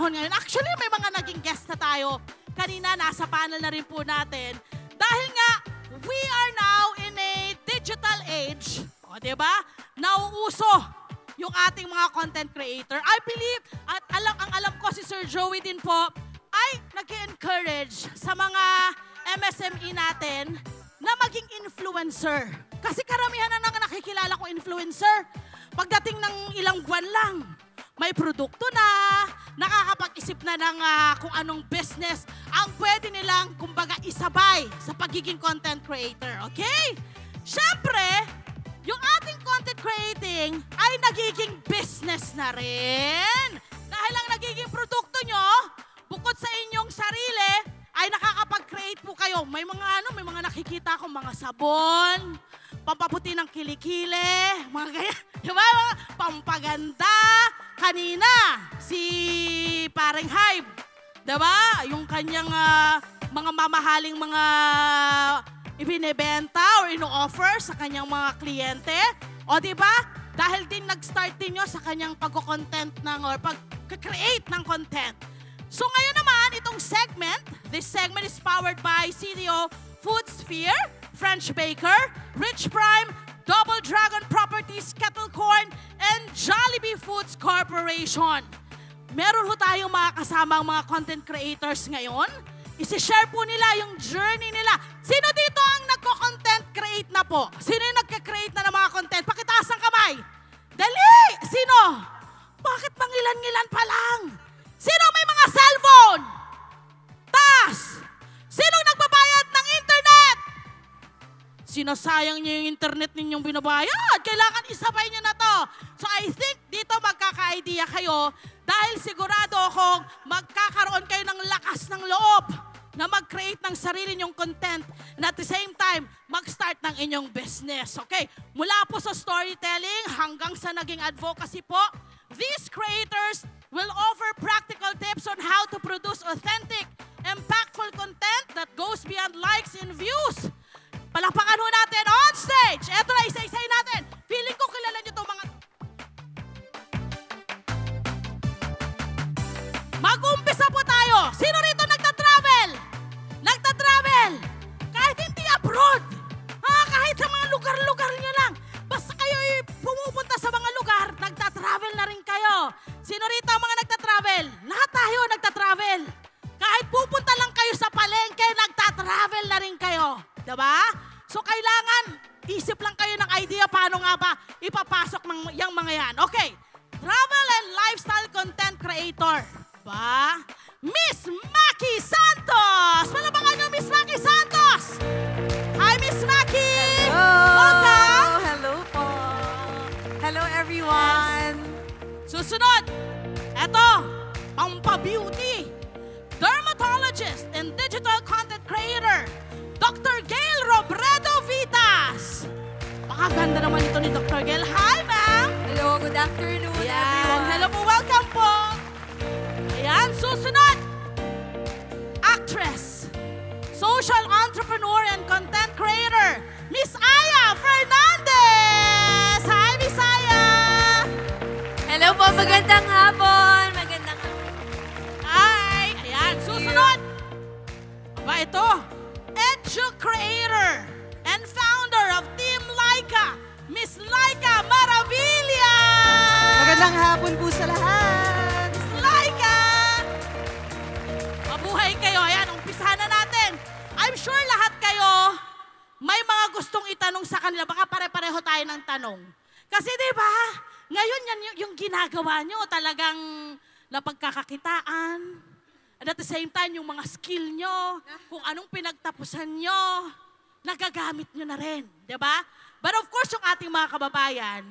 panahon ngayon. Actually, may mga naging guest na tayo. Kanina, nasa panel na rin po natin. Dahil nga, we are now in a digital age. O, diba? Nauuso yung ating mga content creator. I believe, at ang alam ko si Sir Joey din po, ay nag-encourage sa mga MSME natin na maging influencer. Kasi karamihan na nakikilala ko influencer. Pagdating ng ilang buwan lang, may produkto na, nakakapag-isip na ng kung anong business ang pwede nilang, kumbaga, isabay sa pagiging content creator. Okay? Siyempre, yung ating content creating ay nagiging business na rin. Dahil ang nagiging produkto nyo, bukod sa inyong sarili, ay nakakapag-create po kayo. May mga nakikita akong mga sabon, pampaputi ng kilikili, mga ganyan, diba? Mga pampaganda. Kanina, si Paring Hybe, diba? Yung kanyang mga mamahaling mga ibinebenta or ino-offer sa kanyang mga kliyente. O diba? Dahil din nag-start din nyo sa kanyang pag-content or pag-create ng content. So ngayon naman, itong segment, this segment is powered by CDO Foodsphere, French Baker, Rich Prime, Double Dragon Properties, Kettle Corn, and Jollibee Foods Corporation. Meron ho tayong mga kasamang mga content creators ngayon. Isi-share po nila yung journey nila. Sino dito ang nagko-content create na po? Sino yung nagka-create na ng mga content? Pakitaas ang kamay. Dali! Sino? Bakit pangilan-ngilan pa lang? Sino may mga cellphone? Taas! Sino nagbabayad ng internet? Sinasayang niyo yung internet ninyong binabayad. Kailangan isabay niyo na to. So I think dito magkaka-idea kayo dahil sigurado akong magkakaroon kayo ng lakas ng loob na mag-create ng sarili niyong content and at the same time, mag-start ng inyong business. Okay? Mula po sa storytelling hanggang sa naging advocacy po, these creators will offer practical tips on how to produce authentic, impactful content that goes beyond likes and views. Palakpakan ho natin on stage. Eto na, isa-isay natin. Feeling ko kilala nyo itong mga... Mag-umpisa po tayo. Sino rito nagta-travel? Nagta-travel. Kahit hindi abroad. Kahit sa mga lugar-lugar nyo lang. Basta kayo pumupunta sa mga lugar, nagta-travel na rin kayo. Sino rito ang mga nagta-travel? Lahat tayo nagta-travel. Kahit pupunta lang kayo sa palengke, nagta-travel na rin kayo. Diba? So kailangan, isip lang kayo ng idea paano nga ba ipapasok yung mga yan. Okay, travel and lifestyle content creator. Ba? Miss Maki Santos! Palabangan nyo, Miss Maki Santos! Hi, Miss Maki! Hello! Welcome! Hello po! Hello, everyone! Susunod, eto, pampa-beauty, dermatologist and digital content creator, Dr. Gail Robredo Vitas. Pakaganda naman ito ni Dr. Gail. Hi, ma'am! Hello, good afternoon, everyone! Hello po, welcome po! Ayan, susunod, actress, social entrepreneur and content creator, Miss Aya Fernandez! Hi, Miss Aya! Hello po, magandang hapon! Magandang hapon! Hi! Ayan, susunod! Aba, ito, edu-creator and founder of Team Laika, Miss Laika Maravilla! Magandang hapon po sa lahat! Miss Laika! Mabuhay kayo. Ayan, umpisahan na natin. I'm sure lahat kayo may mga gustong itanong sa kanila. Baka pare-pareho tayo ng tanong. Kasi di ba, ngayon yan yung ginagawa nyo, talagang napagkakakitaan. And at the same time, yung mga skill nyo, kung anong pinagtapusan nyo, nagagamit nyo na rin. Di ba? But of course, yung ating mga kababayan,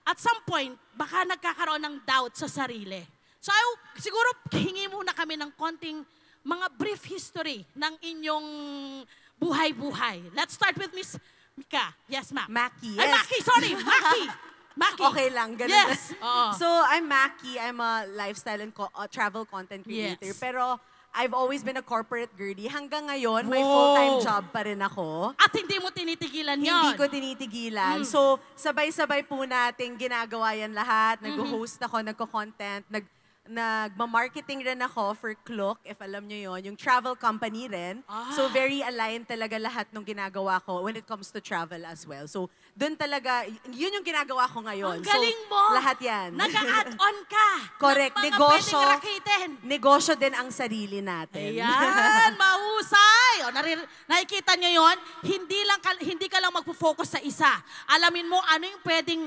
at some point, baka nagkakaroon ng doubt sa sarili. So, siguro, hingi muna kami ng konting mga brief history ng inyong buhay-buhay. Let's start with Miss Mika. Yes, ma'am. Maki, Ay, yes. Maki, sorry. Maki. Maki. Okay lang, ganun. Yes. Oo. So, I'm Maki. I'm a lifestyle and travel content creator. Yes. Pero, I've always been a corporate girly. Hanggang ngayon, may Wow. full-time job pa rin ako. At hindi mo tinitigilan yun. Hindi ko tinitigilan. So, sabay-sabay po natin ginagawa yan lahat. Nag-host ako, nagko-content, nagma-marketing rin ako for Klook, if alam nyo yon, yung travel company rin. So very aligned talaga lahat ng ginagawa ko when it comes to travel as well. So doon talaga, yun yung ginagawa ko ngayon. Ang galing so, mo! Lahat yan. Nag-add-on ka! Correct. Ng mga Negosyo. pwedeng rakitin. Negosyo din ang sarili natin. Ayan, mahusay! O, nakikita nyo yon, hindi ka lang magpo-focus sa isa. Alamin mo ano yung pwedeng,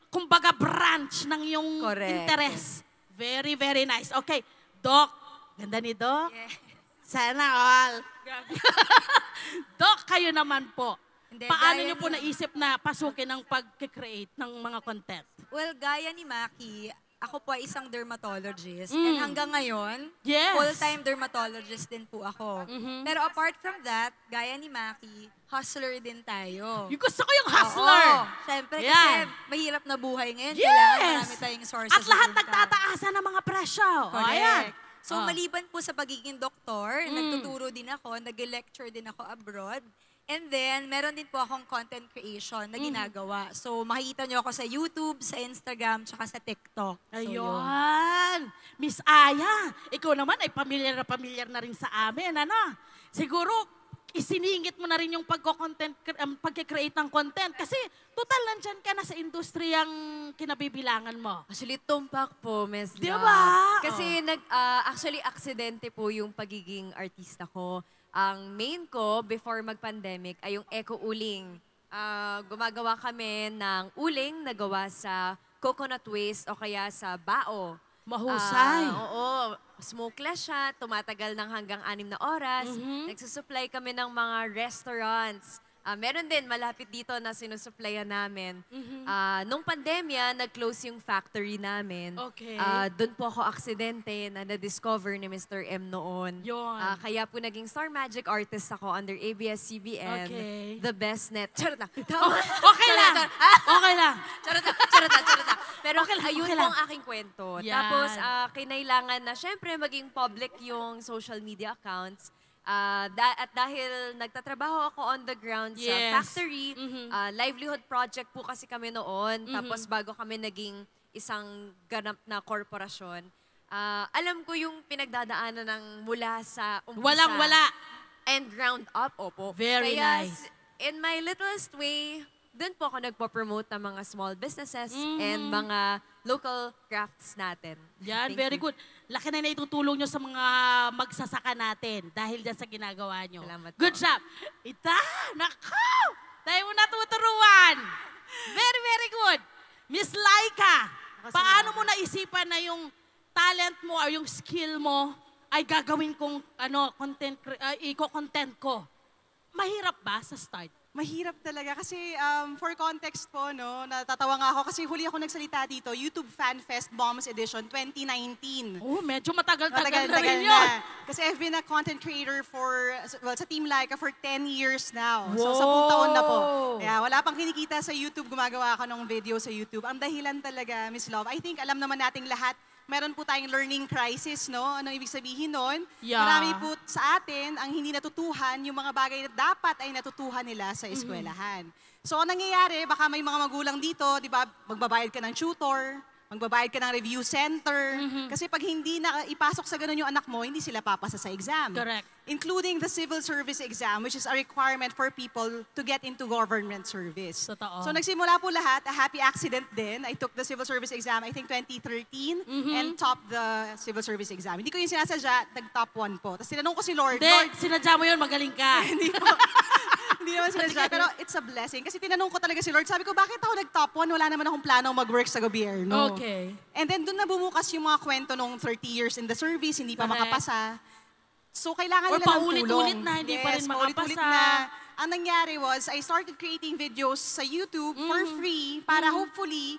kumbaga, branch ng iyong Correct. interest. Very, very nice. Okay, Doc. Ganda ni Doc. Yeah. Sana all. Doc, kayo naman po. Hindi, Paano gaya nyo po ni- naisip na pasukin ang pag-create ng mga content? Well, gaya ni Maki, ako po ay isang dermatologist. And hanggang ngayon, Yes. full-time dermatologist din po ako. Mhm. Pero apart from that, gaya ni Maki, hustler din tayo. Yung gusto ko yung hustler. Oo. Siyempre Yan. kasi mahirap na buhay ngayon. Yes. Kailangan marami tayong sources At lahat of income. nagtataasan ng mga presyo. O, Correct. ayan. So, maliban po sa pagiging doktor, nagtuturo din ako, nag-lecture din ako abroad. And then, meron din po akong content creation na ginagawa. So, makikita nyo ako sa YouTube, sa Instagram, tsaka sa TikTok. So, yun. Ayun. Miss Aya, ikaw naman ay pamilyar na rin sa amin, ano? Siguro, isiningit mo na rin yung pagkikreate ng content. Kasi, total nandyan ka na sa industriyang kinabibilangan mo. Actually, tumpak po, Miss Di Love. ba? Kasi actually, aksidente po yung pagiging artista ko. Ang main ko, before mag-pandemic, ay yung Eco Uling. Gumagawa kami ng uling na gawa sa coconut waste o kaya sa bao. Mahusay. Oo. Smokeless siya, tumatagal ng hanggang 6 na oras. Nagsusupply kami ng mga restaurants. Meron din, malapit dito na sinusupplyan namin. Nung pandemya, nag-close yung factory namin. Okay. Doon po ako aksidente na na-discover ni Mr. M noon. Yun. Kaya po naging Star Magic Artist ako under ABS-CBN. Okay. The best net. Charot lang. Okay lang. Okay lang. Charot lang. Pero Okay lang, ayun okay po lang. ang aking kwento. Yan. Tapos, kinailangan na syempre maging public yung social media accounts. At dahil nagtatrabaho ako on the ground sa Yes. factory, livelihood project po kasi kami noon. Tapos bago kami naging isang ganap na korporasyon, alam ko yung pinagdadaanan ng mula sa umpisa. Walang-wala. And ground up, opo. Very Kaya, nice. in my littlest way, doon po ako nagpo-promote ng mga small businesses and mga local crafts natin. Yan, Thank very you. good. Laki na itutulong nyo sa mga magsasaka natin dahil dyan sa ginagawa nyo. Salamat po. Good job. Ita, nakaw! Tayo mo natuturuan. Very, very good. Miss Laika, paano mo naisipan na yung talent mo or yung skill mo ay gagawin kong i-content ko? Mahirap ba sa start? Mahirap talaga kasi for context po, no, natatawa nga ako kasi huli ako nagsalita dito, YouTube Fan Fest Bombs Edition 2019. Oh, medyo matagal-tagal Matagal na rin yun. na. Kasi I've been a content creator sa Team Laika for 10 years now. So, 10 taon na po. Kaya wala pang kinikita sa YouTube, gumagawa ako ng video sa YouTube. Ang dahilan talaga, Miss Love, I think alam naman nating lahat, meron po tayong learning crisis, no? Anong ibig sabihin nun? Yeah. Marami po sa atin ang hindi natutuhan yung mga bagay na dapat ay natutuhan nila sa eskwelahan. So, ang nangyayari, baka may mga magulang dito, di ba, magbabayad ka ng tutor, magbabayad ka ng review center. Kasi pag hindi na ipasok sa ganun yung anak mo, hindi sila papasa sa exam. Correct. Including the civil service exam, which is a requirement for people to get into government service. Totoo. So nagsimula po lahat, a happy accident din. I took the civil service exam, I think 2013, and topped the civil service exam. Hindi ko yung sinasadya, nag-top 1 po. Tapos tinanong ko si Lord, Hindi, Lord, sinadya mo yun, magaling ka. hindi naman sinadya, pero it's a blessing. Kasi tinanong ko talaga si Lord, sabi ko, bakit ako nag-top 1? Wala naman akong planong mag-work sa gobyerno. Okay. And then doon na bumukas yung mga kwento nung 30 years in the service, hindi pa Correct. makapasa. So, kailangan Or nila ng tulong. paulit-ulit na, hindi pa rin paulit-ulit makapasa. na. Ang nangyari was, I started creating videos sa YouTube for free para hopefully,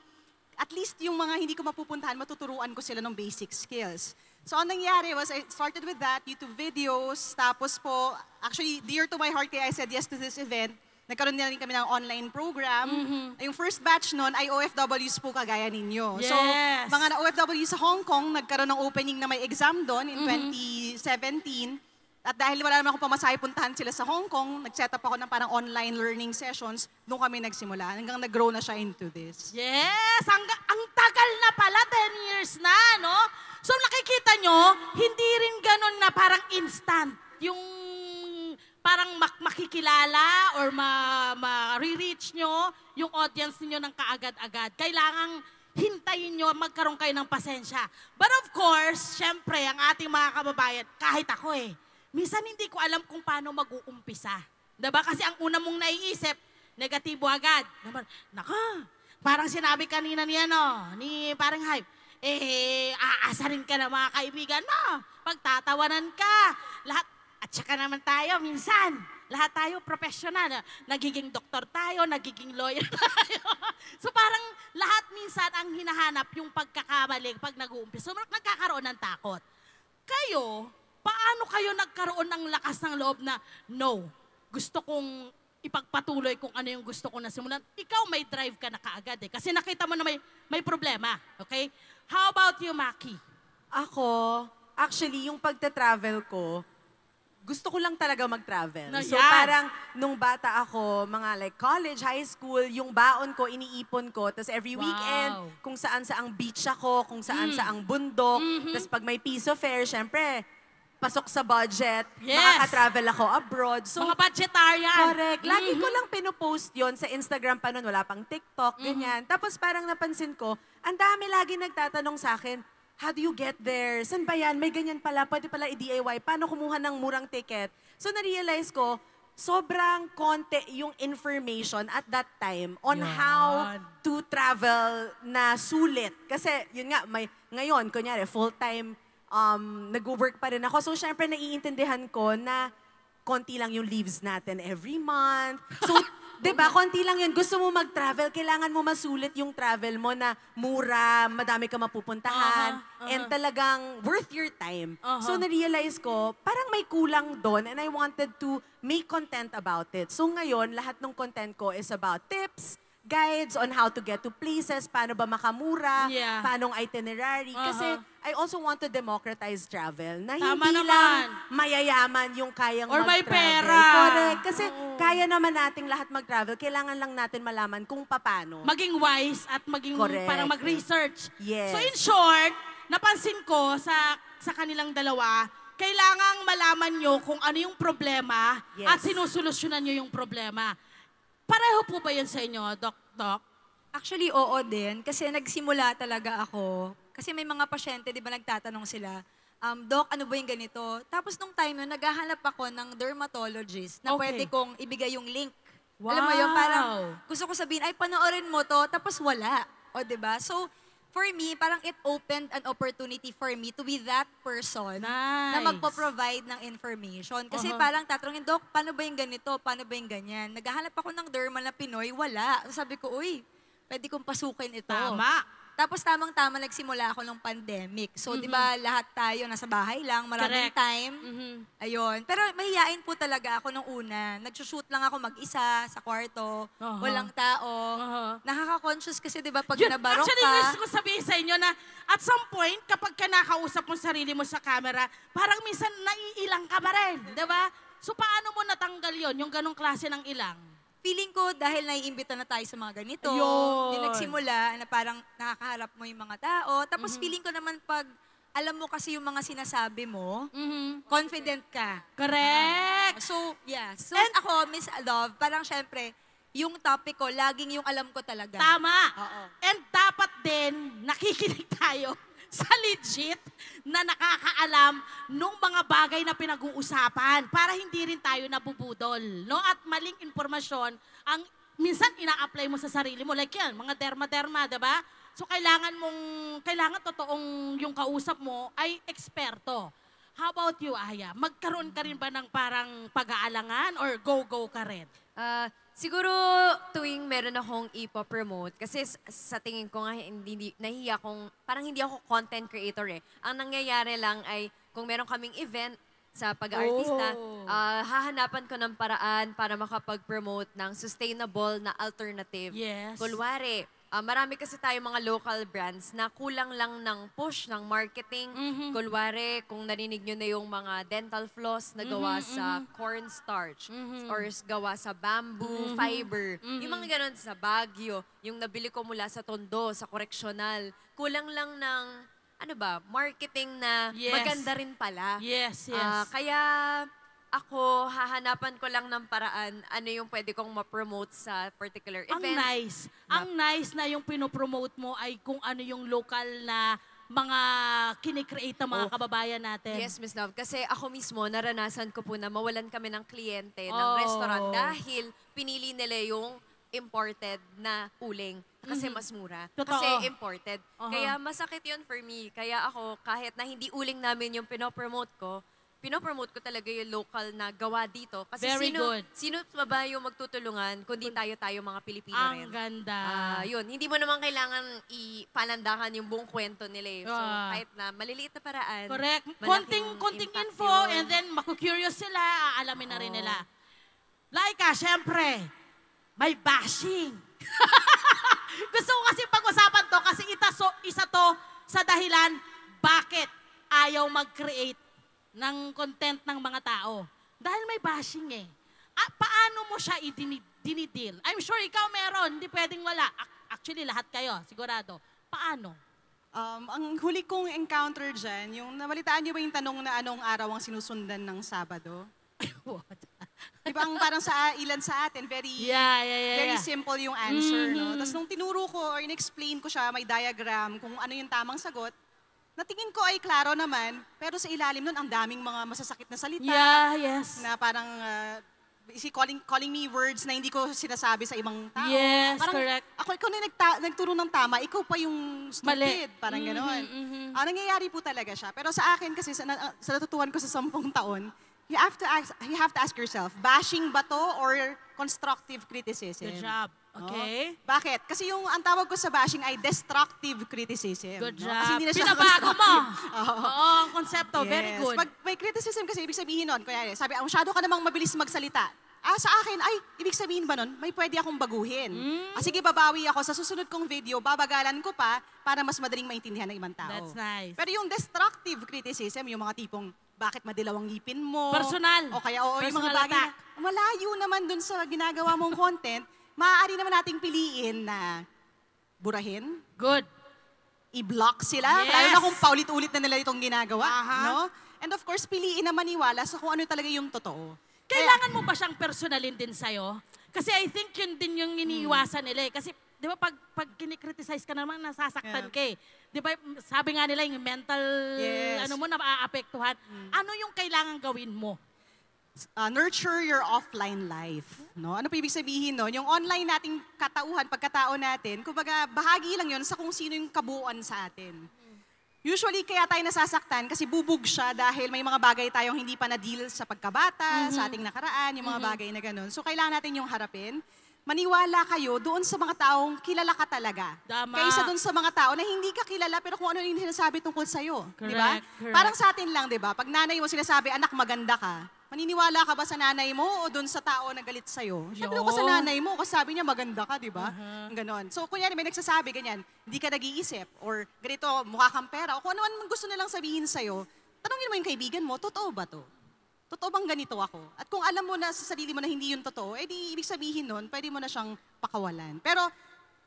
at least yung mga hindi ko mapupuntahan, matuturuan ko sila ng basic skills. So, ang nangyari was, I started with that, YouTube videos, tapos po, actually, dear to my heart, kaya I said yes to this event. Nagkaroon na rin kami ng online program. Yung first batch nun ay OFWs po kagaya ninyo. So, Yes. mga OFW sa Hong Kong, nagkaroon ng opening na may exam doon in 2017. At dahil wala naman akong pamasahe, puntahan sila sa Hong Kong, nag-set up ako ng parang online learning sessions. Doon kami nagsimula. Hanggang nag-grow na siya into this. Yes! Ang tagal na pala, 10 years na, no? So nakikita nyo, hindi rin ganun na parang instant. Yung parang makikilala or ma-reach nyo yung audience niyo ng kaagad-agad. Kailangang hintayin nyo, magkaroon kayo ng pasensya. But of course, syempre, ang ating mga kababayan, kahit ako minsan hindi ko alam kung paano mag-uumpisa. Diba? Kasi ang una mong naiisip, negatibo agad. Naka, parang sinabi kanina ni parang Hype, aasarin ka na mga kaibigan mo. Pagtatawanan ka. Lahat, at saka naman tayo, minsan, lahat tayo professional. Nagiging doktor tayo, nagiging lawyer tayo. So parang lahat minsan ang hinahanap yung pagkakamali pag nag-uumpisa. So nagkakaroon ng takot. Kayo, paano kayo nagkaroon ng lakas ng loob na, no, gusto kong ipagpatuloy kung ano yung gusto ko na simulan. Ikaw may drive ka na kaagad Kasi nakita mo na may problema. Okay? How about you, Maki? Ako, actually, yung pagta-travel ko, gusto ko lang talaga mag-travel. No, So yan. parang nung bata ako, mga like college, high school, yung baon ko, iniipon ko. Tapos every Wow. weekend, kung saan-saang beach ako, kung saan-saang bundok. Tapos pag may piece of fare, syempre, pasok sa budget, Yes. makaka-travel ako abroad. So, Mga budgetarian. correct. Lagi ko lang pinopost yon sa Instagram pa nun, wala pang TikTok, ganyan. Tapos parang napansin ko, ang dami lagi nagtatanong sa akin, how do you get there? San ba yan? May ganyan pala, pwede pala i-DIY. Paano kumuha ng murang ticket? So na-realize ko, sobrang konti yung information at that time on how to travel na sulit. Kasi yun nga, ngayon, kunyari, full-time nag-work pa rin ako. So syempre, naiintindihan ko na konti lang yung leaves natin every month. So, di ba, konti lang yun. Gusto mo mag-travel, kailangan mo masulit yung travel mo na mura, madami ka mapupuntahan, and talagang worth your time. So, na-realize ko, parang may kulang doon and I wanted to make content about it. So, ngayon, lahat ng content ko is about tips, guides on how to get to places, paano ba makamura, Yeah. paanong itinerary. Kasi I also want to democratize travel na Tama hindi naman. lang mayayaman yung kayang Or may mag-travel. pera. Correct. Kasi kaya naman nating lahat mag-travel. Kailangan lang natin malaman kung paano. Maging wise at maging Correct. parang mag-research. Yes. So in short, napansin ko sa kanilang dalawa, kailangang malaman nyo kung ano yung problema Yes. at sinusolusyonan nyo yung problema. Pareho po ba yun sa inyo, Doc? Actually, oo din. Kasi nagsimula talaga ako. Kasi may mga pasyente, di ba, nagtatanong sila, Doc, ano ba yung ganito? Tapos nung time yun, naghahanap ako ng dermatologist na Okay. pwede kong ibigay yung link. Wow. Alam mo yun, parang gusto ko sabihin, ay, panoorin mo to, tapos wala. O, di ba? So, for me, parang it opened an opportunity for me to be that person na Nice. magpo-provide ng information. Kasi parang tatanungin, Doc, paano ba yung ganito? Paano ba yung ganyan? Naghahanap ako ng derma na Pinoy, wala. So sabi ko, uy, pwede kong pasukin ito. Tama. Tapos tamang-tama nagsimula ako ng pandemic. So, di ba, lahat tayo nasa bahay lang, maraming Correct. time. Ayun. Pero mahihain po talaga ako nung una. Nagsushoot lang ako mag-isa sa kwarto, walang tao. Nakaka-conscious kasi, di ba, pag Yun, nabarok actually, ka, gusto ko sabihin sa inyo na at some point, kapag ka nakausap mo sarili mo sa camera, parang minsan naiilang ka pa rin, di ba? So, paano mo natanggal yon yung ganong klase ng ilang? feeling ko dahil naiimbita na tayo sa mga ganito, Ayun. yung nagsimula na parang nakakaharap mo yung mga tao. Tapos feeling ko naman pag alam mo kasi yung mga sinasabi mo, confident ka. Correct. So, yeah. So, ako, Miss Love, parang syempre, yung topic ko, laging yung alam ko talaga. Tama. Oo. And dapat din, nakikinig tayo sa legit na nakakaalam nung mga bagay na pinag-uusapan para hindi rin tayo nabubudol. No? At maling informasyon ang minsan ina-apply mo sa sarili mo. Like yan, mga derma-derma, diba? So kailangan totoong yung kausap mo ay eksperto. How about you, Aya? Magkaroon ka rin ba ng parang pag-aalangan or go-go ka rin? Siguro tuwing meron akong ipo-promote, kasi sa tingin ko nga nahihiya akong, parang hindi ako content creator eh. Ang nangyayari lang ay kung meron kaming event sa pag-aartista, hahanapan ko ng paraan para makapag-promote ng sustainable na alternative. Yes. Kunwari, marami kasi tayo mga local brands na kulang lang ng push ng marketing. Kunwari, kung narinig nyo na yung mga dental floss na gawa sa cornstarch or gawa sa bamboo fiber. Yung mga ganun sa Baguio, yung nabili ko mula sa Tondo, sa Correctional. Kulang lang ng marketing na Yes. maganda rin pala. Yes, yes. Kaya ako, hahanapan ko lang ng paraan ano yung pwede kong ma-promote sa particular Ang event. nice. Ang nice na yung pinopromote mo ay kung ano yung local na mga kinikreate ng mga kababayan natin. Yes, Miss Love. Kasi ako mismo, naranasan ko po na mawalan kami ng kliyente ng Oh. restaurant dahil pinili nila yung imported na uling kasi mas mura. Totoo. Kasi imported. Aha. Kaya masakit yun for me. Kaya ako, kahit na hindi uling namin yung pinopromote ko talaga yung local na gawa dito. Kasi Very good. sino pa ba yung magtutulungan kundi tayo mga Pilipino Ang rin. ganda. Yun, hindi mo naman kailangan ipalandakan yung buong kwento nila eh. So, kahit na maliliit na paraan. Correct. malaking Konting impact info yun. and then maku-curious sila, aalamin na rin nila. Laika, syempre, may bashing. Gusto ko kasi pag-usapan to kasi isa to sa dahilan bakit ayaw mag-create ng content ng mga tao. Dahil may bashing eh. Paano mo siya dinidil? I'm sure ikaw meron, hindi pwedeng wala. Actually, lahat kayo, sigurado. Paano? Ang huli kong encounter dyan, yung nabalitaan niyo ba yung tanong na anong araw ang sinusundan ng Sabado? Di ba ang parang ilan sa atin, very Yeah. simple yung answer, no? Tapos nung tinuro ko or in-explain ko siya, may diagram kung ano yung tamang sagot, natingin ko ay klaro naman, pero sa ilalim nun, ang daming mga masasakit na salita. Yeah, yes. Na parang, calling me words na hindi ko sinasabi sa ibang tao. Yes, parang, correct. Ikaw na nagturo ng tama, ikaw pa yung stupid. Mali. Parang gano'n. Nangyayari po talaga siya. Pero sa akin kasi, sa natutuhan ko sa 10 taon, you have to ask yourself, bashing ba to or constructive criticism? Good job. Okay. Bakit? Kasi ang tawag ko sa bashing ay destructive criticism. Good no? job. Kasi hindi na siya Pinabago mo. constructive. Oo, ang konsepto. Very Yes. good. Pag may criticism kasi, ibig sabihin nun, kaya sabi, masyado ka namang mabilis magsalita. Sa akin, ibig sabihin ba nun, may pwede akong baguhin. Sige, babawi ako. Sa susunod kong video, babagalan ko pa para mas madaling maintindihan ng ibang tao. That's nice. Pero yung destructive criticism, yung mga tipong, bakit madilaw ang ngipin mo? Personal. O kaya, yung mga Personal bagay attack. na malayo naman dun sa ginagawa mong content, maaari naman nating piliin na burahin, Good. i-block sila, Yes. lalo na kung paulit-ulit na nila itong ginagawa. Aha. No? And of course, piliin na maniwala sa kung ano talaga yung totoo. Kailangan mo ba siyang personalin din sa'yo? Kasi I think yun din yung iniiwasan nila eh. Kasi, di ba, pag kinikriticize ka naman, nasasaktan ka eh. Di ba, sabi nga nila yung mental, Yes. ano mo, na-aapektuhan. Ano yung kailangan gawin mo? Nurture your offline life. No? Ano pa ibig sabihin nun? Yung online nating katauhan, pagkatao natin, kumbaga bahagi lang yun sa kung sino yung kabuuan sa atin. Usually, kaya tayo nasasaktan kasi bubog siya dahil may mga bagay tayong hindi pa na-deal sa pagkabata, sa ating nakaraan, yung mga bagay na ganun. So, kailangan natin yung harapin. Maniwala kayo doon sa mga taong kilala ka talaga. Tama. Kaysa doon sa mga tao na hindi ka kilala pero kung ano yung sinasabi tungkol sa'yo. Di ba? Correct. Parang sa atin lang, di ba? Pag nanay mo sinasabi, anak, maganda ka. Maniniwala ka ba sa nanay mo o doon sa tao na galit sa'yo? Siyempre doon ka sa nanay mo kasi sabi niya maganda ka, di ba? Ganon. So, kunyari may nagsasabi ganyan, hindi ka nag-iisip or ganito, mukha kang pera o kung ano man gusto nilang sabihin sa'yo, tanungin mo yung kaibigan mo, totoo ba to? Totoo bang ganito ako? At kung alam mo na sa sarili mo na hindi yun totoo, edi ibig sabihin nun, pwede mo na siyang pakawalan. Pero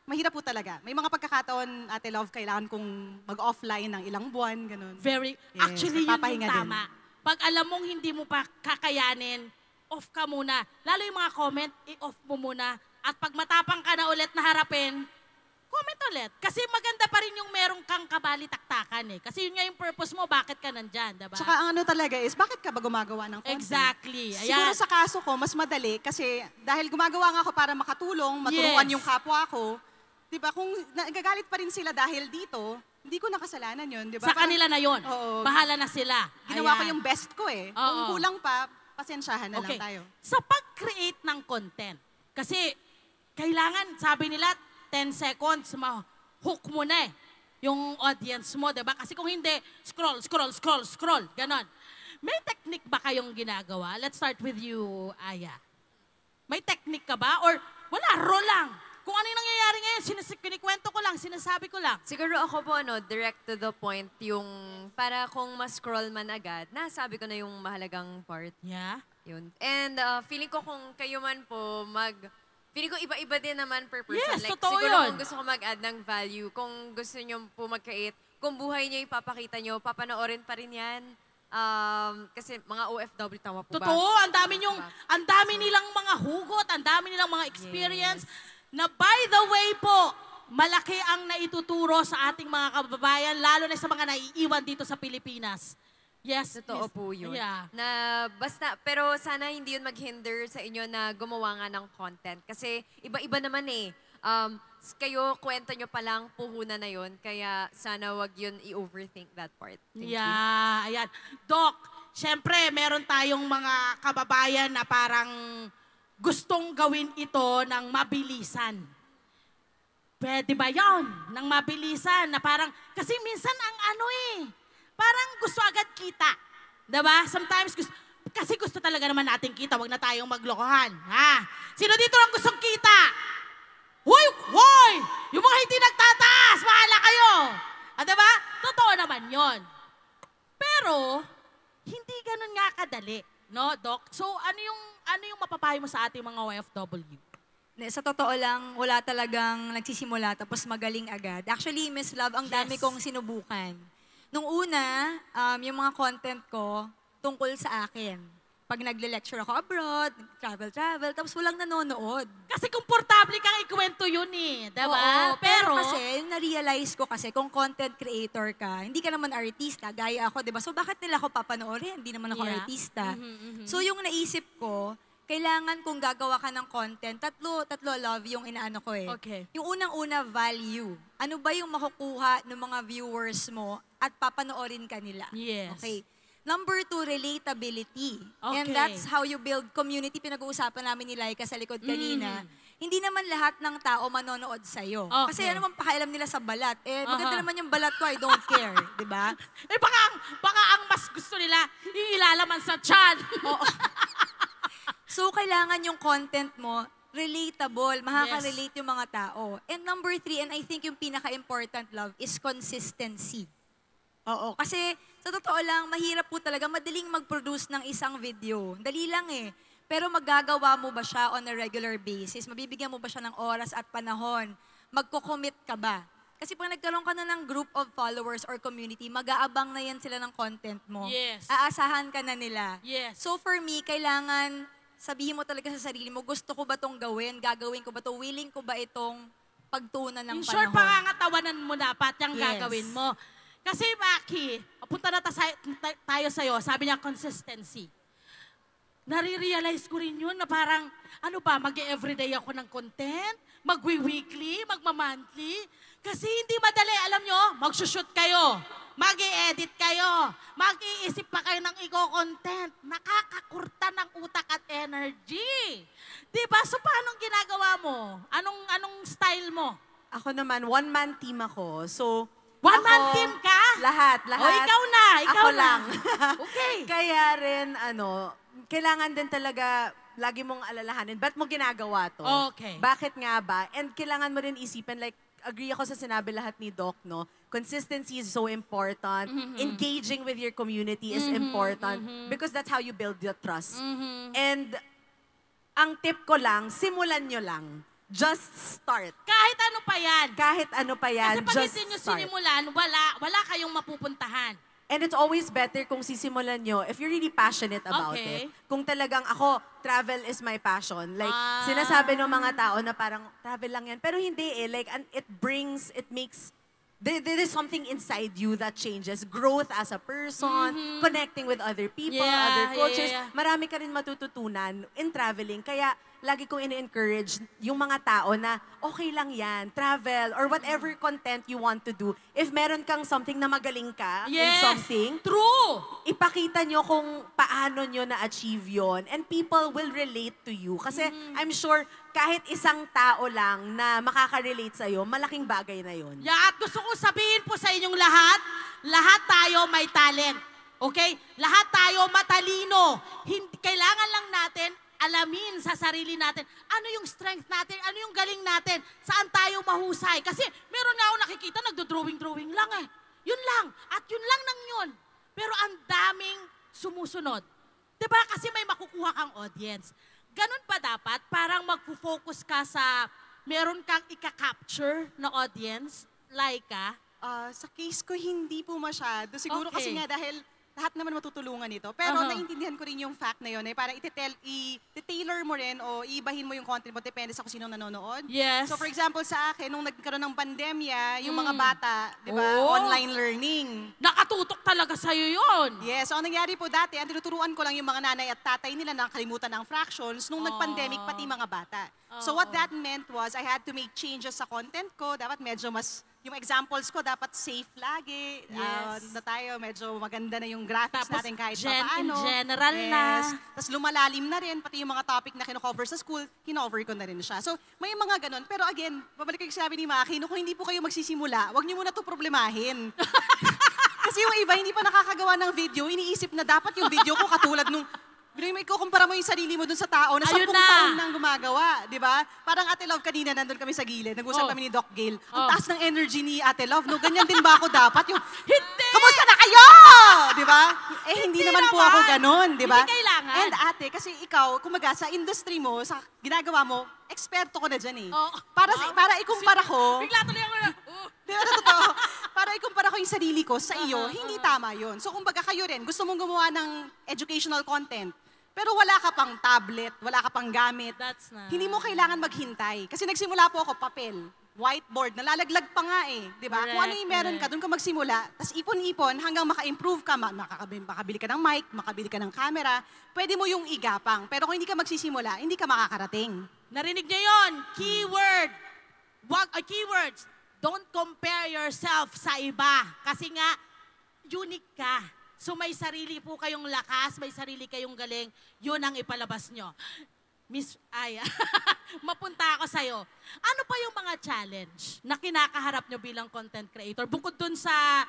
mahirap po talaga. May mga pagkakataon, Ate Love, kailangan kong mag-offline ng ilang buwan, ganun. Yes, Actually, yun yung nagpapahinga din. tama. Pag alam mong hindi mo pa kakayanin, off ka muna. Lalo yung mga comment, i-off mo muna. At pag matapang ka na ulit na harapin, comment ulit. Kasi maganda pa rin yung merong kang kabalitaktakan eh. Kasi yun nga yung purpose mo, bakit ka nandyan, diba? Tsaka ang ano talaga is, bakit ka ba gumagawa ng content? Exactly. Siguro Ayan. sa kaso ko, mas madali kasi dahil gumagawa nga ako para makatulong, maturuan Yes. yung kapwa ko, di ba, kung nagagalit pa rin sila dahil dito, hindi ko nakasalanan yun, di ba? Sa Parang kanila na yun. Oo. Bahala na sila. Ginawa ko Ayan. yung best ko eh. Oo. Kung kulang pa, pasensyahan na lang tayo. Sa pag-create ng content, kasi kailangan, sabi nila, 10 seconds, ma-hook mo na eh, yung audience mo, diba? Kasi kung hindi, scroll, ganon. May technique ba kayong ginagawa? Let's start with you, Aya. May technique ka ba? Or wala, raw lang? Kung ano yung nangyayari ngayon, kinikwento ko lang, sinasabi ko lang. Siguro ako po, direct to the point, yung para kung ma-scroll man agad, nasabi ko na yung mahalagang part. Yeah? Yun. And feeling ko kung kayo man po feeling ko iba-iba din naman per person. Yes, like, totoo siguro yun. kung gusto ko mag-add ng value, kung gusto nyo po mag-create kung buhay niyo ipapakita niyo, papanoorin pa rin yan. Kasi mga OFW, tama po ba? Totoo, ang dami Diba? nilang mga hugot, ang dami nilang mga experience. Na by the way po, malaki ang naituturo sa ating mga kababayan, lalo na sa mga naiiwan dito sa Pilipinas. Yes. Totoo yes. po yun. Yeah. Na basta, pero sana hindi yun mag-hinder sa inyo na gumawa nga ng content. Kasi iba-iba naman eh. Kayo, kwento nyo palang puhunan na yun. Kaya sana wag yun i-overthink that part. Thank you. Ayan. Doc, syempre, meron tayong mga kababayan na parang gustong gawin ito ng mabilisan. Pwede ba yun? Ng mabilisan na parang, kasi minsan ang parang gusto agad kita. Diba? Sometimes kasi gusto talaga naman natin kita, wag na tayong maglokohan. Ha? Sino dito ang gustong kita? Hoy! Hoy! Yung mga hindi nagtataas, mahala kayo! Diba? Totoo naman yon. Pero, hindi ganun nga kadali. No, Doc? So, ano yung mapapayo mo sa ating mga OFW? Sa totoo lang, wala talagang nagsisimula tapos magaling agad. Actually, Miss Love, ang dami Yes. kong sinubukan. Nung una, yung mga content ko tungkol sa akin. Pag nagle-lecture ako abroad, travel, tapos walang nanonood. Kasi komportable kang ikwento yun eh. Diba? Oo, pero kasi, yung na-realize ko kasi, kung content creator ka, hindi ka naman artista, gaya ako, diba? So, bakit nila ako papanoorin? Hindi naman ako Yeah. artista. So, yung naisip ko, kailangan kung gagawa ka ng content, tatlo love yung inaano ko eh. Okay. Yung unang-una, value. Ano ba yung makukuha ng mga viewers mo at papanoorin ka nila? Yes. Okay. Number 2, relatability. Okay. And that's how you build community. Pinag-uusapan namin ni Laika sa likod kanina. Hindi naman lahat ng tao manonood sa'yo. Okay. Kasi ano man pakialam nila sa balat. Maganda naman yung balat ko, I don't care. Di ba? Baka ang mas gusto nila, iilalaman sa chan. So, kailangan yung content mo, relatable, makaka-relate yung mga tao. And number 3, and I think yung pinaka-important, love, is consistency. Oo, kasi sa totoo lang, mahirap po talaga, madaling mag-produce ng isang video. Dali lang eh. Pero magagawa mo ba siya on a regular basis? Mabibigyan mo ba siya ng oras at panahon? Magko-commit ka ba? Kasi pag nagkaroon ka na ng group of followers or community, mag-aabang na yan sila ng content mo. Yes. Aasahan ka na nila. Yes. So for me, kailangan sabihin mo talaga sa sarili mo, gusto ko ba itong gawin? Gagawin ko ba ito? Willing ko ba itong pagtuunan ng In panahon? short, pangangatawanan mo dapat yung Yes. gagawin mo. Kasi, Maki, punta na tayo sa'yo, sabi niya, consistency. Nare-realize ko rin yun na parang, mag-everyday ako ng content, mag-weekly, magma-monthly. Kasi hindi madali, alam nyo, mag-shoot kayo, mag-i-edit kayo, mag-iisip pa kayo ng content. Nakakakurta ng utak at energy. Diba? So, paano ginagawa mo? Anong style mo? Ako naman, one-man team ako. So, One-man team ka? Lahat. O, ikaw na. Ikaw Ako na. lang. Okay. Kaya rin, kailangan din talaga lagi mong alalahanin. Ba't mo ginagawa to? Okay. Bakit nga ba? And kailangan mo rin isipin, like, agree ako sa sinabi lahat ni Doc, no? Consistency is so important. Engaging with your community is important because that's how you build your trust. And ang tip ko lang, simulan nyo lang. Just start. Kahit ano pa yan. Kahit ano pa yan, Kasi pag just hindi nyo start. sinimulan, wala kayong mapupuntahan. And it's always better kung sisimulan nyo if you're really passionate about Okay. it. Kung talagang ako, travel is my passion. Like, sinasabi ng mga tao na parang travel lang yan. Pero hindi eh. Like, it makes, there is something inside you that changes. Growth as a person, connecting with other people, Yeah, other cultures. yeah. Marami ka rin matututunan in traveling. Kaya, lagi kong ini-encourage yung mga tao na okay lang yan, travel, or whatever content you want to do. If meron kang something na magaling ka in Yes. something, True. ipakita nyo kung paano nyo na-achieve yon and people will relate to you. Kasi I'm sure kahit isang tao lang na makaka-relate sa'yo, malaking bagay na yon. Yeah, at gusto ko sabihin po sa inyong lahat tayo may talent. Okay? Lahat tayo matalino. Kailangan lang natin alamin sa sarili natin, ano yung strength natin, ano yung galing natin, saan tayo mahusay. Kasi meron nga ako nakikita, nagdo-drawing lang eh. Yun lang. At yun lang nang yun. Pero ang daming sumusunod. Diba? Kasi may makukuha kang audience. Ganun pa dapat, parang mag-focus ka sa, meron kang ika-capture na audience, like ka, Sa case ko, hindi po masyado. Siguro kasi Okay. nga dahil lahat naman matutulungan ito. Pero Aha. naintindihan ko rin yung fact na yun. Parang i-tailor mo rin o iibahin mo yung content mo depende sa kung sinong nanonood. Yes. So for example, sa akin, nung nagkaroon ng pandemya, yung mga bata, di ba, Oh. online learning. Nakatutok talaga sa'yo yun. Yes, so ang nangyari po dati, ang tinuturuan ko lang yung mga nanay at tatay nila na nakalimutan ng fractions nung nag-pandemic, pati mga bata. So what that meant was, I had to make changes sa content ko. Dapat medyo mas, yung examples ko dapat safe lagi. Yes. Na tayo, medyo maganda na yung graphics Tapos natin kahit in paano. general na. Tapos lumalalim na rin, pati yung mga topic na kino-cover sa school, kino-cover ko na rin siya. So may mga ganun. Pero again, babalik ko yung sabi ni Maki, kung hindi po kayo magsisimula, wag niyo muna to problemahin. Kasi yung iba, hindi pa nakakagawa ng video, iniisip na dapat yung video ko katulad nung may ikukumpara mo yung sarili mo dun sa tao na Ayun 10 na. taon nang gumagawa, di ba? Parang Ate Love kanina, nandun kami sa gilid, nag-usap kami ni Doc Gail. Ang taas ng energy ni Ate Love, no? Ganyan din ba ako dapat? Yung, Hindi! kamusta na kayo? Di ba? Hindi naman po naman. ako ganun, di ba? Hindi kailangan. And ate, kasi ikaw, kumaga sa industry mo, sa ginagawa mo, eksperto ko na dyan eh. Oh. Para ikumpara ko, Bigla tuloy ako na, di ba totoo? Para ikumpara ko yung sarili ko sa iyo, hindi tama yun. So kumbaga kayo rin, gusto mong gumawa ng educational content, pero wala ka pang tablet, wala ka pang gamit. That's nice. Hindi mo kailangan maghintay. Kasi nagsimula po ako, papel, whiteboard, nalalaglag pa nga eh. Di ba? Kung ano yung meron ka, doon ka magsimula, tapos ipon-ipon hanggang maka-improve ka, makabili ka ng mic, makabili ka ng camera, pwede mo yung igapang. Pero kung hindi ka magsisimula, hindi ka makakarating. Narinig niyo yun? Keyword. Keywords. Don't compare yourself sa iba. Kasi nga, unique ka. So may sarili po kayong lakas, may sarili kayong galing. Yun ang ipalabas nyo. Miss Aya, mapunta ako sa'yo. Ano pa yung mga challenge na kinakaharap nyo bilang content creator? Bukod dun sa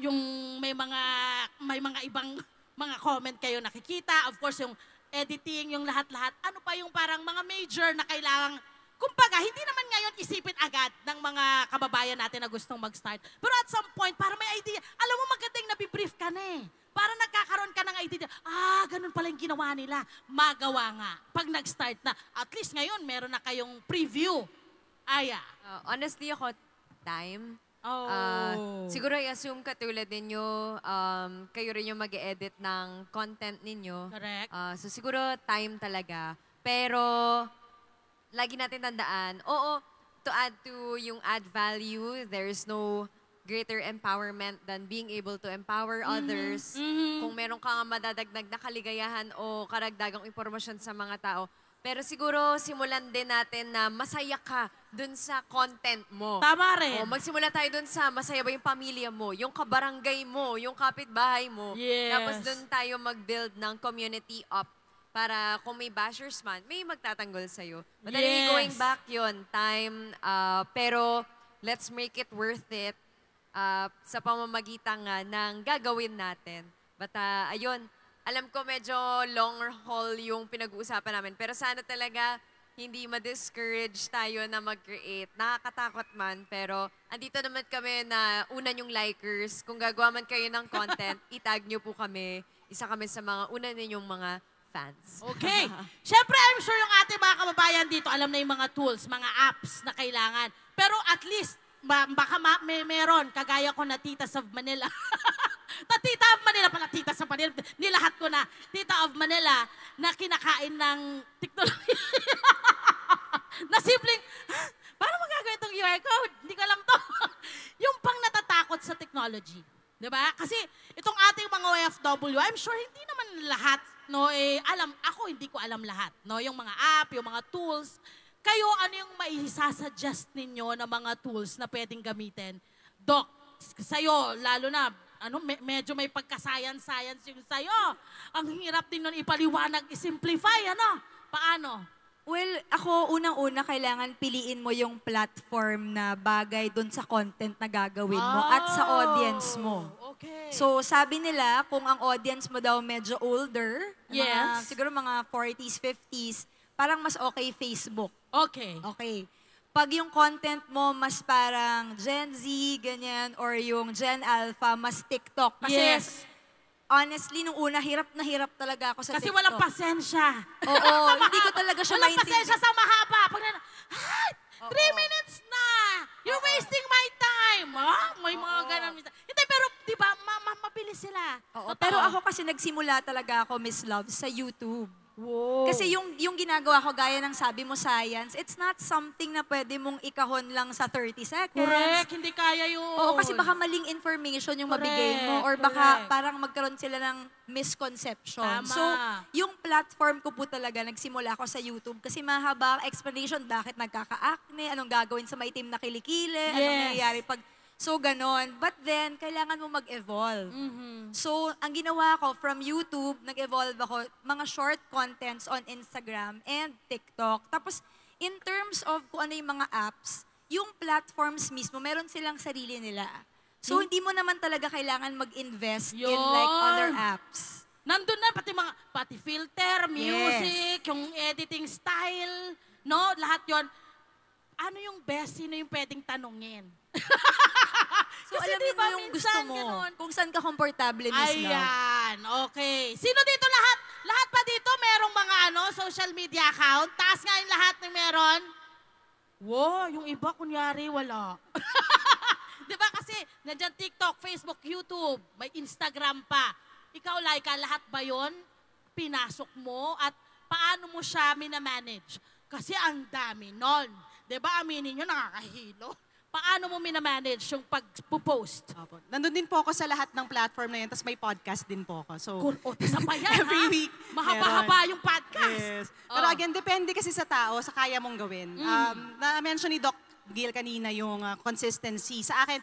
yung may mga ibang mga comment kayo nakikita, of course yung editing, yung lahat-lahat. Ano pa yung parang mga major na kailangang, kumbaga, hindi naman ngayon isipin agad ng mga kababayan natin na gustong mag-start. Pero at some point, para may idea, alam mo magandang nabibrief ka na eh. Para nagkakaroon ka ng idea, ganun pala yung ginawa nila. Magawa nga. Pag nag-start na, at least ngayon, meron na kayong preview. Aya. Honestly ako, time. Oh. Siguro i-assume katulad ninyo, kayo rin yung mag-edit ng content ninyo. Correct. So siguro time talaga. Pero lagi natin tandaan, to add to yung add value, there's no greater empowerment than being able to empower others. Kung meron kang madadagdag na kaligayahan o karagdagang impormasyon sa mga tao. Pero siguro simulan din natin na masaya ka dun sa content mo. Tama rin. Magsimula tayo dun sa masaya ba yung pamilya mo, yung kabarangay mo, yung kapitbahay mo. Yes. Tapos dun tayo mag-build ng community up para kung may bashers man, may magtatanggol sa'yo. But anyway, Yes. going back yun, time. Pero let's make it worth it sa pamamagitan nga ng gagawin natin. But ayun, alam ko medyo long haul yung pinag-uusapan namin. Pero sana talaga hindi ma-discourage tayo na mag-create. Nakakatakot man, pero andito naman kami na una yung likers. Kung gagawa man kayo ng content, itag nyo po kami. Isa kami sa mga una ninyong mga fans. Okay. Siyempre, I'm sure yung ating mga kababayan dito, alam na yung mga tools, mga apps na kailangan. Pero at least, baka meron, kagaya ko na Titas of Manila. Tita of Manila pala, Titas of Manila, nilahat ko na. Tita of Manila na kinakain ng technology. Na simpleng, paano magagawin itong QR code? Hindi ko alam to. Yung pang natatakot sa technology. Diba? Kasi itong ating mga OFW, I'm sure hindi naman lahat, no, hindi ko alam lahat. No? Yung mga app, yung mga tools. Kayo, ano yung maisasuggest ninyo na mga tools na pwedeng gamitin? Doc, sa'yo, lalo na, medyo may pagka-science yung sa'yo. Ang hirap din nun ipaliwanag, isimplify, Paano? Well, ako unang-una kailangan piliin mo yung platform na bagay dun sa content na gagawin mo at sa audience mo. Okay. So, sabi nila, kung ang audience mo daw medyo older, Yes. siguro mga 40s, 50s, parang mas okay Facebook. Okay. Okay. Pag yung content mo mas parang Gen Z, ganyan, or yung Gen Alpha, mas TikTok. Kasi, Yes. honestly, nung una, hirap na hirap talaga ako sa Kasi TikTok. walang pasensya. Oo, hindi ko talaga siya Walang maintindihan. pasensya sa mahaba. Pag 3 minutes na! You're wasting my time! time. May mga ganun. Hindi, pero di ba, mabilis sila. Oo, Totoo. pero ako kasi nagsimula talaga ako, Miss Love, sa YouTube. Wow. Kasi yung ginagawa ko, gaya ng sabi mo, science, it's not something na pwede mong ikahon lang sa 30 seconds. Correct, hindi kaya yun. Oo, kasi baka maling information yung mabigay mo or baka parang magkaroon sila ng misconception. Tama. So, yung platform ko po talaga, nagsimula ako sa YouTube kasi mahaba ang explanation bakit nagkaka-acne, anong gagawin sa maitim na kilikili, anong nangyayari pag... So, ganon. But then, kailangan mo mag-evolve. So, ang ginawa ko, from YouTube, nag-evolve ako, mga short contents on Instagram and TikTok. Tapos, in terms of kung ano yung mga apps, yung platforms mismo, meron silang sarili nila. So, hindi mo naman talaga kailangan mag-invest in like other apps. Nandun na pati filter, music, yung editing style, no? Lahat yon. Ano yung best? Sino yung pwedeng tanungin? So, Kasi alamin diba, mo yung gusto minsan mo. ganun. Kung saan ka komportable, Miss Love. Ayan, okay. Sino dito lahat? Lahat pa dito merong mga social media account? Taas nga yung lahat ng meron? Wow, yung iba kunyari wala. Di ba kasi nandiyan TikTok, Facebook, YouTube, may Instagram pa. Ikaw, Laika, lahat ba yun? Pinasok mo at paano mo siya minamanage? Kasi ang dami nun. Di ba, aminin nyo, nakakahilo. Paano mo minamanage yung pag-post? Opo. Nandun din po ako sa lahat ng platform na yun, tapos may podcast din po ako. So, Isa pa yan, every ha? week, Mahaba-haba yung podcast. yes. Pero again, depende kasi sa tao, sa kaya mong gawin. Na-mention ni Doc Gil kanina yung consistency. Sa akin,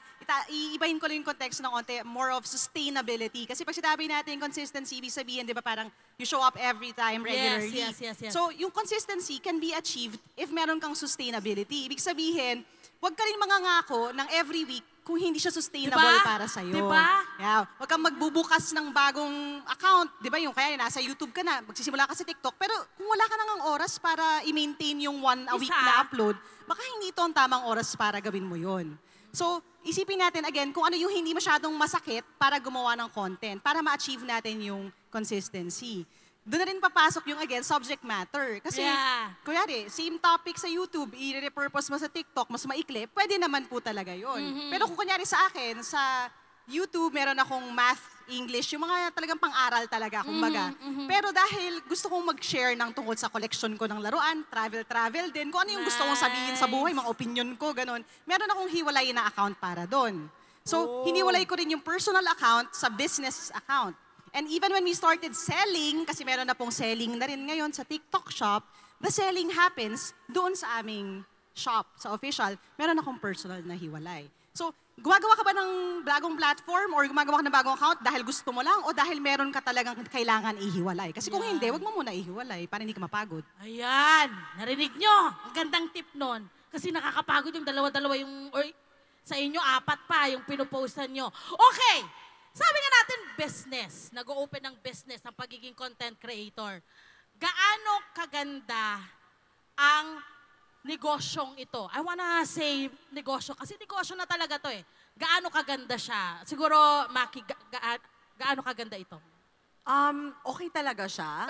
iibahin ko lang yung context ng konti, more of sustainability. Kasi pag sinabi natin consistency, ibig sabihin, di ba, parang you show up every time, regularly. Yes. So, yung consistency can be achieved if meron kang sustainability. Ibig sabihin, huwag ka rin mangangako ng every week kung hindi siya sustainable Diba? para sa'yo. Diba? Yeah. Huwag kang magbubukas ng bagong account. Di ba yung kaya nasa YouTube ka na, magsisimula ka sa TikTok, pero kung wala ka nang oras para i-maintain yung one a week na upload, baka hindi ito ang tamang oras para gawin mo yun. So, isipin natin again kung ano yung hindi masyadong masakit para gumawa ng content, para ma-achieve natin yung consistency. Doon na rin papasok yung, again, subject matter. Kasi, kunyari, same topic sa YouTube, i-repurpose mo sa TikTok, mas maikli, pwede naman po talaga yun. Pero kung kunyari sa akin, sa YouTube, meron akong math, English, yung mga talagang pang-aral talaga, kumbaga. Pero dahil gusto kong mag-share ng tungkol sa collection ko ng laruan, travel din, kung ano yung gusto kong sabihin sa buhay, mga opinion ko, ganun, meron akong hiwalay na account para doon. So, hiniwalay ko rin yung personal account sa business account. And even when we started selling, kasi meron na pong selling na rin ngayon sa TikTok shop, the selling happens doon sa aming shop, sa official, meron akong personal na hiwalay. So, gumagawa ka ba ng bagong platform or gumagawa ka ng bagong account dahil gusto mo lang o dahil meron ka talagang kailangan ihiwalay? Kasi kung hindi, wag mo muna ihiwalay para hindi ka mapagod. Ayan, narinig nyo. Ang gandang tip nun. Kasi nakakapagod yung dalawa-dalawa yung, or sa inyo, 4 pa yung pinupostan nyo. Okay, sabi nga natin business. Nag-o-open ng business, ang pagiging content creator. Gaano kaganda ang negosyong ito? I wanna say negosyo, kasi negosyo na talaga to eh. Gaano kaganda siya? Siguro, Maki, gaano kaganda ito? Okay talaga siya.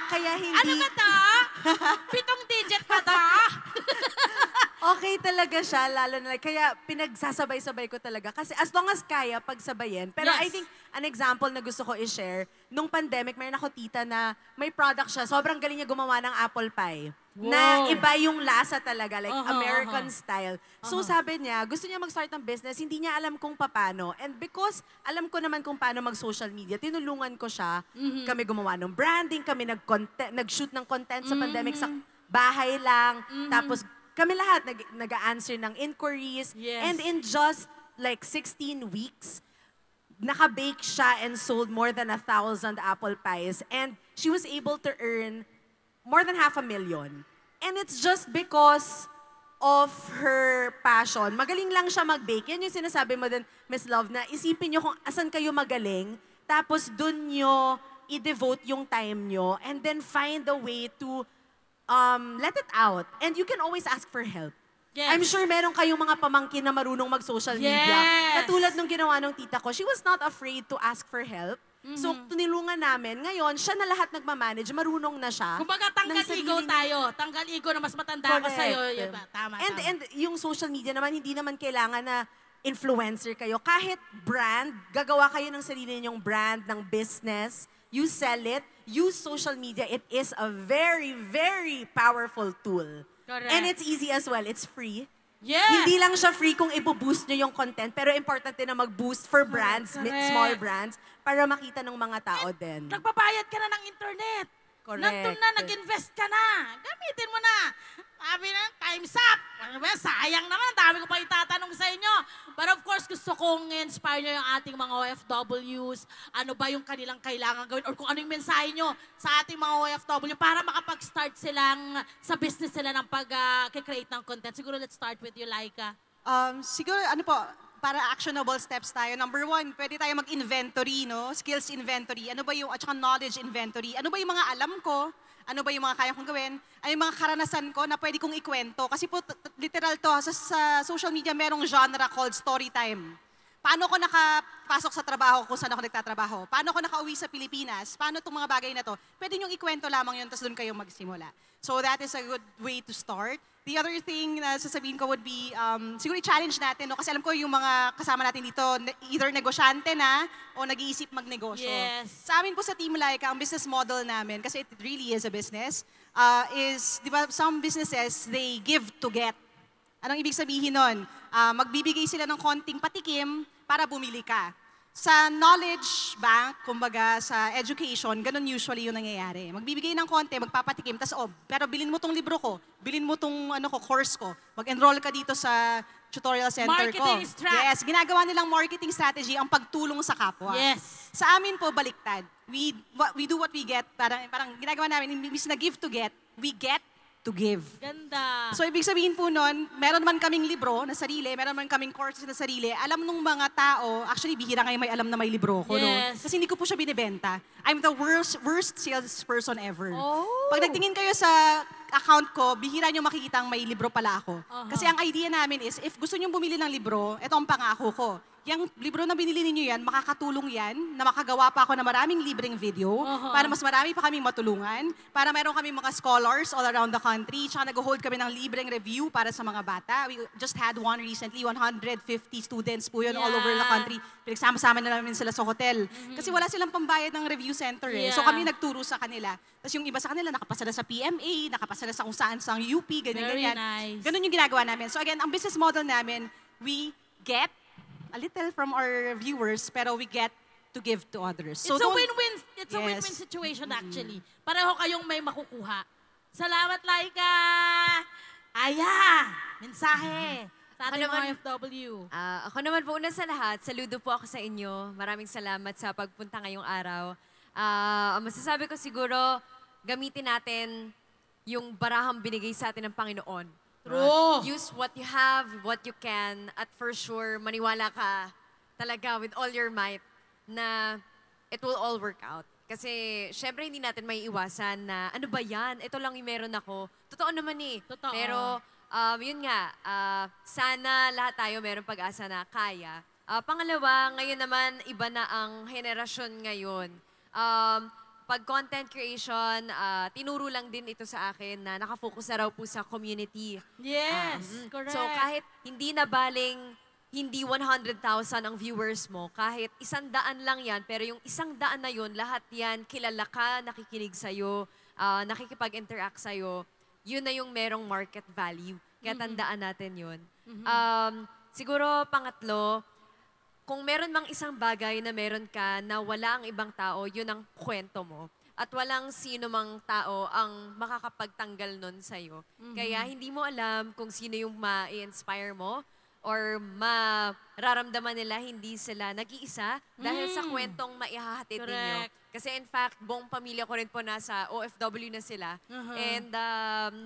kaya hindi... Ano ba to? 7 digit pa to? Okay talaga siya, lalo na kaya pinagsasabay-sabay ko talaga. Kasi as long as kaya, pagsabayin. Pero Yes. I think, an example na gusto ko i-share, nung pandemic, mayroon ako tita na may product siya, sobrang galing niya gumawa ng apple pie. Na iba yung lasa talaga, like American style. So sabi niya, gusto niya mag-start ng business, hindi niya alam kung paano. And because alam ko naman kung paano mag-social media, tinulungan ko siya. Kami gumawa ng branding, kami nag-shoot ng content sa pandemic sa bahay lang. Tapos kami lahat nag-answer ng inquiries. Yes. And in just like 16 weeks, naka-bake siya and sold more than 1,000 apple pies. And she was able to earn more than 500,000. And it's just because of her passion. Magaling lang siya mag-bake. Yan yung sinasabi mo din, Miss Love, na isipin nyo kung asan kayo magaling, tapos dun nyo i-devote yung time nyo, and then find a way to let it out. And you can always ask for help. Yes. I'm sure meron kayong mga pamangkin na marunong mag-social media. Yes. Katulad nung ginawa ng tita ko, she was not afraid to ask for help. So, tinulungan namin. Ngayon, siya na lahat nagmamanage. Marunong na siya. Kumbaga, tanggal ng sarili ego niya. tayo. Tanggal ego na mas matanda ka Correct. sa'yo. Diba? Tama, And, tama. and yung social media naman, hindi naman kailangan na influencer kayo. Kahit brand, gagawa kayo ng sarili ninyong brand, ng business, you sell it, use social media. It is a very, very powerful tool. Correct. And it's easy as well. It's free. Yes! Hindi lang siya free kung i-boost nyo yung content, pero important din na mag-boost for brands, Correct. small brands, para makita ng mga tao din. Nagbabayad ka na ng internet. Correct. Nandun na, nag-invest ka na. Gamitin mo na. Sabi na, time's up. Ano ba, sayang naman. Dami ko pa itatanong sa inyo. But of course, gusto kong inspire nyo yung ating mga OFWs. Ano ba yung kanilang kailangan gawin? Or kung ano yung mensahe nyo sa ating mga OFW para makapag-start silang sa business sila ng pag-create ng content. Siguro let's start with you, Laika. Siguro, ano po, para actionable steps tayo. Number 1, pwede tayo mag-inventory, no? Skills inventory. Ano ba yung, at saka knowledge inventory. Ano ba yung mga alam ko? Ano ba yung mga kaya kong gawin? Ano yung mga karanasan ko na pwede kong ikwento? Kasi po, literal to, sa social media, merong genre called story time. Paano ko nakapasok sa trabaho kung saan ako nagtatrabaho? Paano ko nakauwi sa Pilipinas? Paano itong mga bagay na to? Pwede niyong ikwento lamang yun, tapos doon kayo magsimula. So that is a good way to start. The other thing na sasabihin ko would be, siguro i-challenge natin, no? Kasi alam ko yung mga kasama natin dito, either negosyante na o nag-iisip magnegosyo. Yes. Sa amin po sa Team Laika, ang business model namin, kasi it really is a business, is, di ba, some businesses, they give to get. Anong ibig sabihin nun? Magbibigay sila ng konting patikim para bumili ka. Sa knowledge bank, kumbaga sa education, ganun usually yung nangyayari. Magbibigay ng konti, magpapatikim, tas pero bilin mo tong libro ko, bilin mo tong course ko, mag-enroll ka dito sa tutorial center ko. Marketing strat. Yes, ginagawa nilang marketing strategy ang pagtulong sa kapwa. Yes. Sa amin po, baliktad. We do what we get. Parang ginagawa namin, imbis na give to get, we get to give. Ganda. So, ibig sabihin po nun, meron man kaming libro na sarili, meron man kaming courses na sarili, alam nung mga tao, actually, bihira ngayon may alam na may libro ko, no? Yes. Kasi hindi ko po siya binibenta. I'm the worst salesperson ever. Oh. Pag nagtingin kayo sa account ko, bihira nyo makikita ang may libro pala ako. Kasi ang idea namin is, if gusto nyo bumili ng libro, ito ang pangako ko. Yung libro na binili ninyo yan, makakatulong yan na makagawa pa ako ng maraming libreng video para mas marami pa kaming matulungan, para meron kaming mga scholars all around the country, tsaka nag-hold kami ng libreng review para sa mga bata. We just had one recently, 150 students po yun all over the country. Pinagsama-sama na namin sila sa hotel. Kasi wala silang pambayad ng review center eh. So Yeah. kami nagturo sa kanila. Tapos yung iba sa kanila, nakapasa na sa PMA, nakapasa na sa kung saan sa UP, ganyan-ganyan. Very nice. Ganun yung ginagawa namin. So again, ang business model namin, we get a little from our viewers, pero we get to give to others. It's a don't- win-win. It's a Yes. win-win situation actually. Pareho kayong may makukuha. Salamat, Laika! Aya! Mensahe sa ating mga FW. Ako naman po una sa lahat, saludo po ako sa inyo. Maraming salamat sa pagpunta ngayong araw. Ang masasabi ko siguro, gamitin natin yung barahang binigay sa atin ng Panginoon. True. Use what you have, what you can, at for sure, maniwala ka talaga with all your might na it will all work out. Kasi, syempre, hindi natin may iwasan na, ano ba yan? Ito lang yung meron ako. Totoo naman eh. Totoo. Pero, yun nga, sana lahat tayo meron pag-asa na kaya. Pangalawa, ngayon naman, iba na ang henerasyon ngayon. Pag content creation, tinuro lang din ito sa akin na nakafocus na raw po sa community. Yes, correct. So kahit hindi na baling hindi 100,000 ang viewers mo, kahit 100 lang yan, pero yung 100 na yun, lahat yan, kilala ka, nakikinig sa'yo, nakikipag-interact sa'yo, yun na yung merong market value. Kaya tandaan natin yun. Siguro, pangatlo, kung meron mang isang bagay na meron ka na wala ang ibang tao, yun ang kwento mo. At walang sino mang tao ang makakapagtanggal nun sa'yo. Kaya hindi mo alam kung sino yung ma-inspire mo or mararamdaman nila hindi sila nag-iisa dahil sa kwentong maihahatid ninyo. Correct. Kasi in fact, buong pamilya ko rin po nasa OFW na sila. And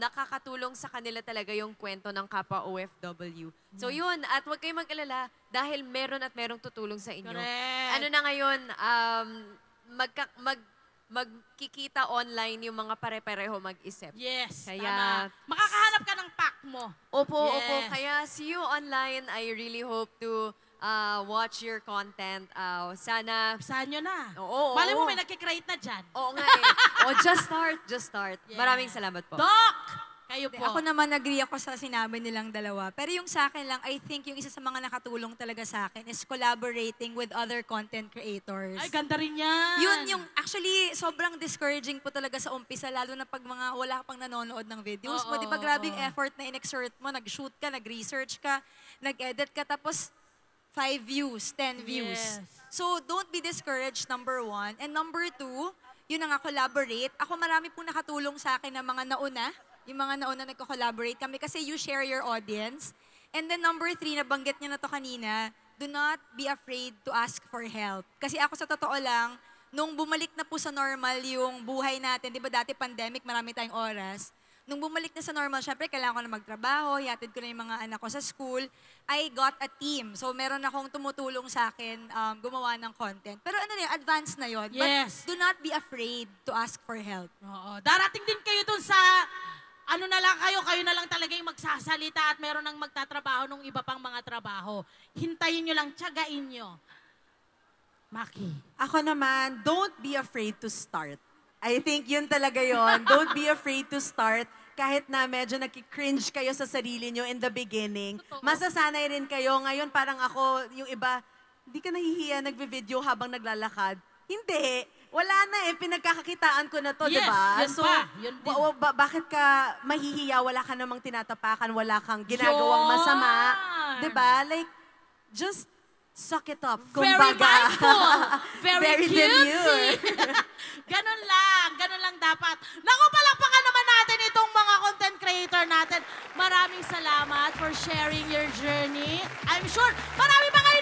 nakakatulong sa kanila talaga yung kwento ng kapwa OFW. So yun, at huwag kayong mag-alala dahil meron at merong tutulong sa inyo. Correct. Ano na ngayon, magkikita online yung mga pare-pareho mag-isip. Yes, Kaya- tama. Makakahanap ka ng pack mo. Opo, Yes. opo. Kaya see you online. I really hope to watch your content. Sana, Saan nyo na? Oo, Malay mo oo. may nagkikreate na dyan. oo nga eh. Just start. Yeah. Maraming salamat po. Doc! Kayo po. Ako naman agree ako sa sinabi nilang dalawa. Pero yung sa akin lang, I think yung isa sa mga nakatulong talaga sa akin is collaborating with other content creators. Ay, ganda rin yan. Yun yung, actually, sobrang discouraging po talaga sa umpisa, lalo na pag mga wala ka pang nanonood ng videos mo. Oo, Di ba grabe yung oo. effort na in-exert mo, nag-shoot ka, nag-research ka, nag-edit ka, tapos 5 views, 10 views. Yes. So, don't be discouraged, number 1. And number 2, yun na nga, collaborate. Ako marami pong nakatulong sa akin na mga nauna, yung mga nauna nagko-collaborate kami kasi you share your audience. And then number 3, nabanggit niyo na to kanina, do not be afraid to ask for help. Kasi ako sa totoo lang, nung bumalik na po sa normal yung buhay natin, di ba dati pandemic, marami tayong oras, nung bumalik na sa normal, syempre kailangan ko na magtrabaho, yatid ko na yung mga anak ko sa school, I got a team. So meron akong tumutulong sa akin gumawa ng content. Pero ano na yun, advanced na yun. Yes. But do not be afraid to ask for help. Oo. Darating din kayo dun sa, ano na lang kayo na lang talaga yung magsasalita at meron nang magtatrabaho ng iba pang mga trabaho. Hintayin nyo lang, tiyagain nyo. Maki. Ako naman, don't be afraid to start. I think yun talaga yon. Don't be afraid to start. Kahit na medyo nagki-cringe kayo sa sarili nyo in the beginning, masasanay rin kayo. Ngayon parang ako, yung iba, hindi ka nahihiya nagbe-video habang naglalakad. Hindi. Wala na eh. Pinagkakakitaan ko na to, Yes, di ba? yun pa. Yun din. Bakit ka mahihiya? Wala ka namang tinatapakan. Wala kang ginagawang Yun! masama. Di ba? Like, just suck it up. Very Kumbaga. mindful. Very cutesy. demure. Ganun lang dapat. Naku, palakpakan naman natin itong mga content creator natin. Maraming salamat for sharing your journey. I'm sure marami pa kayo